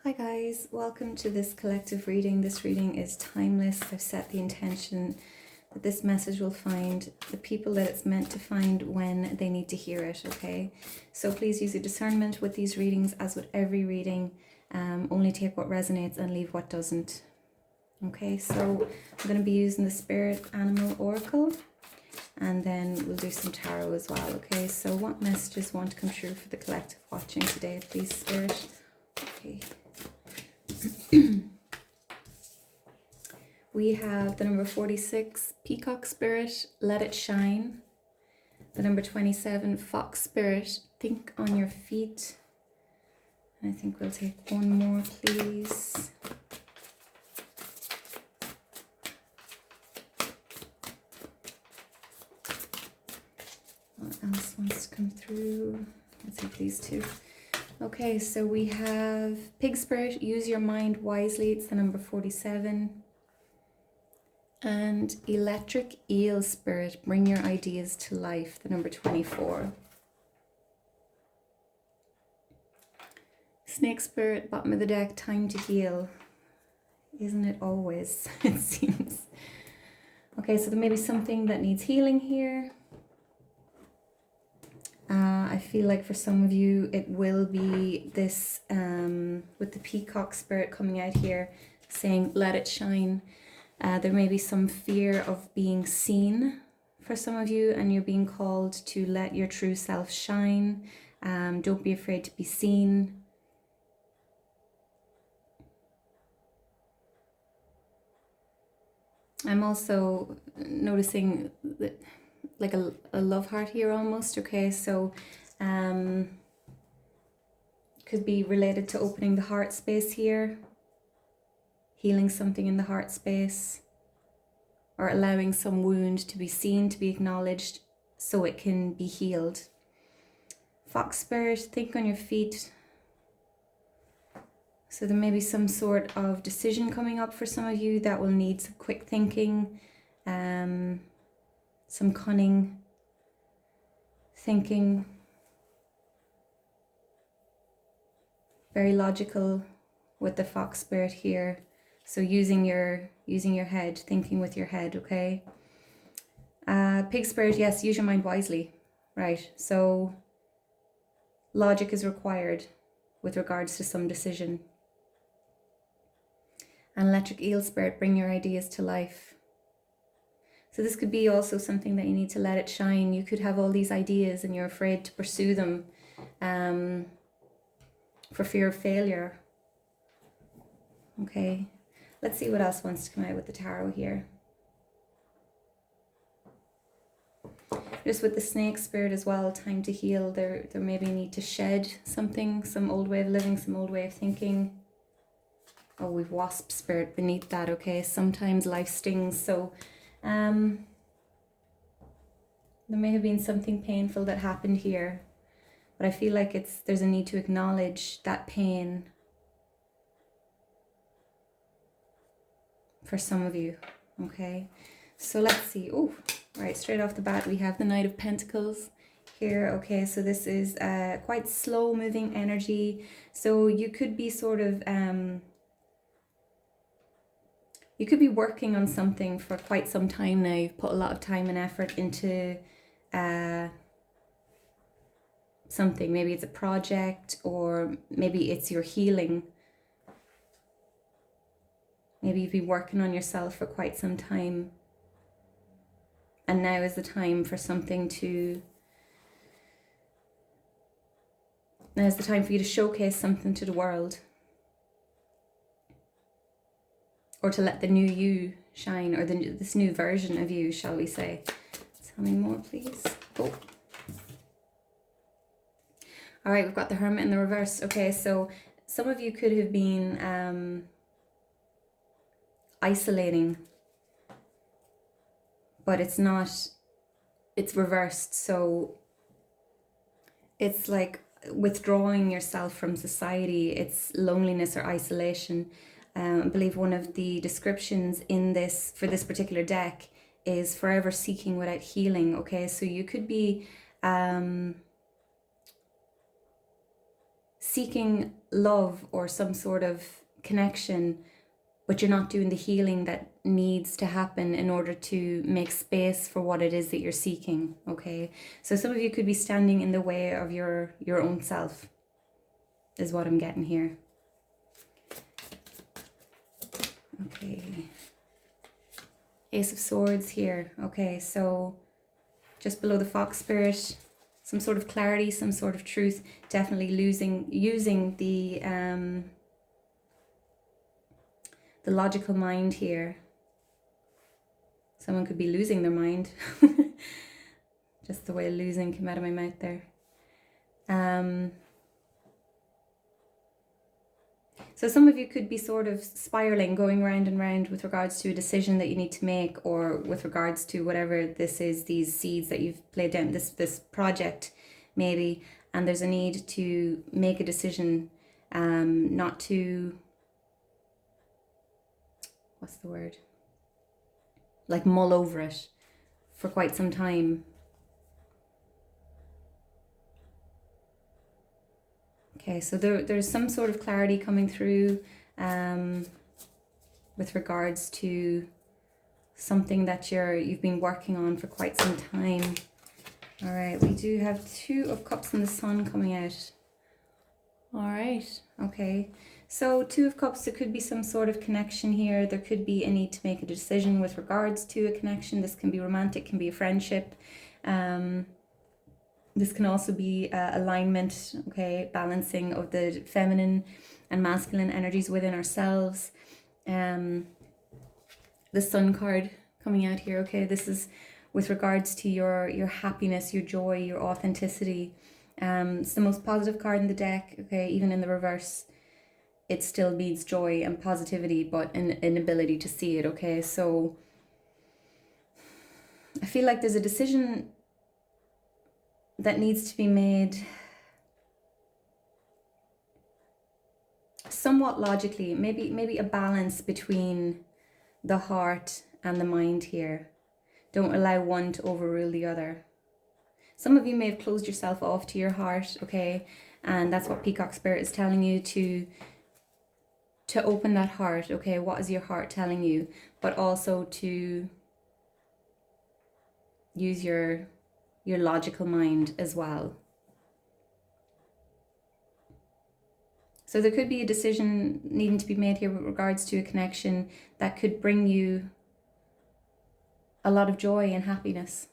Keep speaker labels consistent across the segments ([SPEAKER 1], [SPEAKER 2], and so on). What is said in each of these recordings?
[SPEAKER 1] Hi guys, welcome to this collective reading. This reading is timeless. I've set the intention that this message will find the people that it's meant to find when they need to hear it, okay? So please use your discernment with these readings as with every reading. Only take what resonates and leave what doesn't. Okay, so I'm going to be using the Spirit Animal Oracle and then we'll do some tarot as well, okay? So what messages want to come true for the collective watching today, please, Spirit? Okay. We have the number 46, Peacock Spirit, Let It Shine. The number 27, Fox Spirit, Think on Your Feet. And I think we'll take one more, please. What else wants to come through? I'll take these two. Okay, so we have Pig Spirit, Use Your Mind Wisely. It's the number 47. And Electric Eel Spirit, Bring Your Ideas to Life, the number 24. Snake Spirit, bottom of the deck, Time to Heal. Isn't it always, it seems. Okay, so there may be something that needs healing here. I feel like for some of you, it will be this, with the Peacock Spirit coming out here, saying, let it shine. There may be some fear of being seen for some of you, and you're being called to let your true self shine. Don't be afraid to be seen. I'm also noticing that, like a love heart here almost, okay? So could be related to opening the heart space here, healing something in the heart space, or allowing some wound to be seen, to be acknowledged, so it can be healed. Fox Spirit, Think on Your Feet. So there may be some sort of decision coming up for some of you that will need some quick thinking, some cunning thinking, very logical with the Fox Spirit here. So using your head, thinking with your head, okay? Pig Spirit, yes, use your mind wisely, right? So logic is required with regards to some decision. And Electric Eel Spirit, bring your ideas to life. So this could be also something that you need to let it shine. You could have all these ideas and you're afraid to pursue them for fear of failure. Okay, let's see what else wants to come out with the tarot here. Just with the Snake Spirit as well, time to heal. There maybe need to shed something, some old way of living, some old way of thinking. Oh, we've Wasp Spirit beneath that, okay? Sometimes life stings, so there may have been something painful that happened here, but I feel like there's a need to acknowledge that pain for some of you, okay? So let's see. Oh, right, straight off the bat, we have the Knight of Pentacles here, okay? So this is quite slow moving energy. So you could be sort of, you could be working on something for quite some time now. You've put a lot of time and effort into something. Maybe it's a project, or maybe it's your healing. Maybe you've been working on yourself for quite some time, and now is the time for something to, now is the time for you to showcase something to the world, or to let the new you shine, or this new version of you, shall we say. Tell me more, please. Oh. All right, we've got the Hermit in the reverse. Okay, so some of you could have been isolating, but it's not, it's reversed. So it's like withdrawing yourself from society. It's loneliness or isolation. I believe one of the descriptions in this, for this particular deck, is forever seeking without healing. Okay, so you could be seeking love or some sort of connection, but you're not doing the healing that needs to happen in order to make space for what it is that you're seeking, okay? So some of you could be standing in the way of your own self, is what I'm getting here. Okay. Ace of Swords here. Okay, so just below the Fox Spirit, some sort of clarity, some sort of truth, definitely using the logical mind here. Someone could be losing their mind. Just the way losing came out of my mouth there. So some of you could be sort of spiraling, going round and round with regards to a decision that you need to make, or with regards to whatever this is, these seeds that you've played down, this project maybe, and there's a need to make a decision, not to, what's the word? Like mull over it for quite some time. Okay, so there's some sort of clarity coming through with regards to something that you've been working on for quite some time. All right, we do have 2 of Cups and the Sun coming out. All right, okay. So 2 of Cups, there could be some sort of connection here. There could be a need to make a decision with regards to a connection. This can be romantic, can be a friendship. This can also be alignment, okay, balancing of the feminine and masculine energies within ourselves. The Sun card coming out here, okay, this is with regards to your happiness, your joy, your authenticity. It's the most positive card in the deck, okay, even in the reverse. It still means joy and positivity, but an inability to see it, okay? So I feel like there's a decision that needs to be made somewhat logically, maybe a balance between the heart and the mind here. Don't allow one to overrule the other. Some of you may have closed yourself off to your heart, okay? And that's what Peacock Spirit is telling you, to open that heart, okay? What is your heart telling you? But also to use your logical mind as well. So there could be a decision needing to be made here with regards to a connection that could bring you a lot of joy and happiness.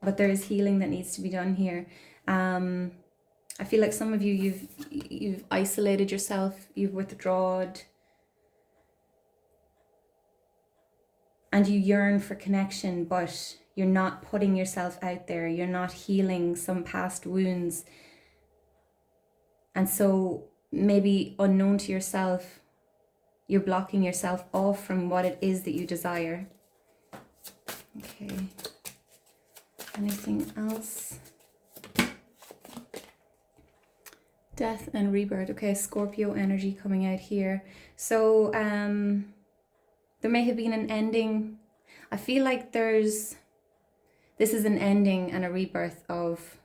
[SPEAKER 1] But there is healing that needs to be done here. I feel like some of you, you've isolated yourself, you've withdrawn, and you yearn for connection, but you're not putting yourself out there. You're not healing some past wounds. And so maybe unknown to yourself, you're blocking yourself off from what it is that you desire. Okay. Anything else? Death and rebirth. Okay, Scorpio energy coming out here. So there may have been an ending. I feel like this is an ending and a rebirth of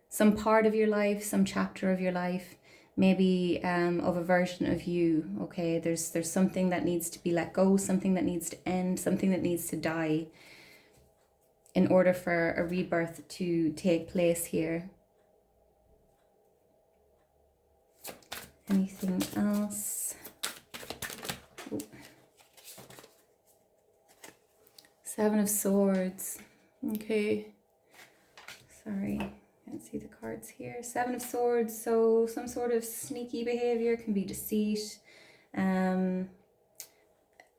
[SPEAKER 1] some part of your life, some chapter of your life, maybe of a version of you, okay? There's something that needs to be let go, something that needs to end, something that needs to die in order for a rebirth to take place here. Anything else? Oh. 7 of Swords. Okay. Sorry, can't see the cards here. 7 of Swords, so some sort of sneaky behavior, can be deceit.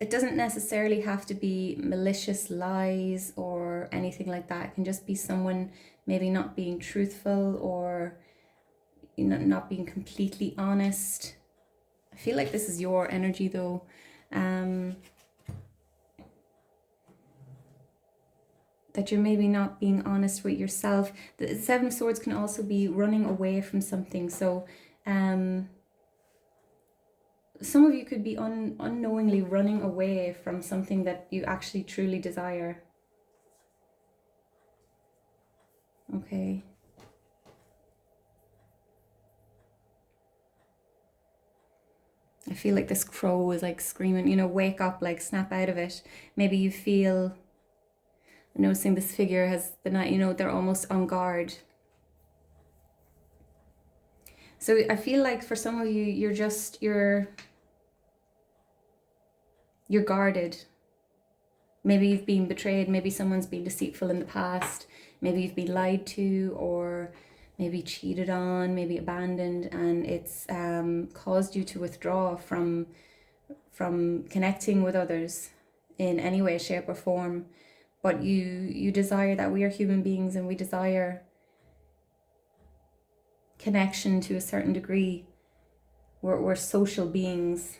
[SPEAKER 1] It doesn't necessarily have to be malicious lies or anything like that. It can just be someone maybe not being truthful, or not being completely honest. I feel like this is your energy though. That you're maybe not being honest with yourself. The 7 of Swords can also be running away from something. So some of you could be unknowingly running away from something that you actually truly desire. Okay. I feel like this crow is like screaming, you know, wake up, like snap out of it. Maybe you feel, noticing this figure has the night, you know, they're almost on guard. So I feel like for some of you, you're guarded. Maybe you've been betrayed, maybe someone's been deceitful in the past, maybe you've been lied to, or maybe cheated on, maybe abandoned, and it's caused you to withdraw from connecting with others in any way, shape or form. But you desire that. We are human beings and we desire connection to a certain degree. We're social beings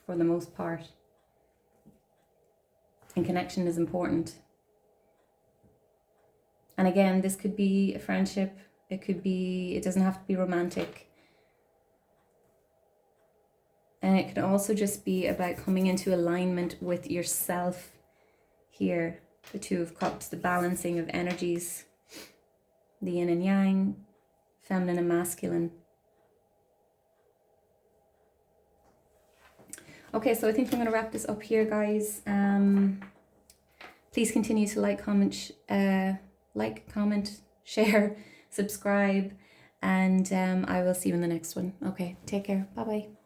[SPEAKER 1] for the most part. And connection is important. And again, this could be a friendship. It doesn't have to be romantic. And it can also just be about coming into alignment with yourself here. The Two of Cups, the balancing of energies, the yin and yang, feminine and masculine. Okay, so I think I'm going to wrap this up here, guys. Please continue to like, comment, share, subscribe, and I will see you in the next one. Okay, take care. Bye-bye.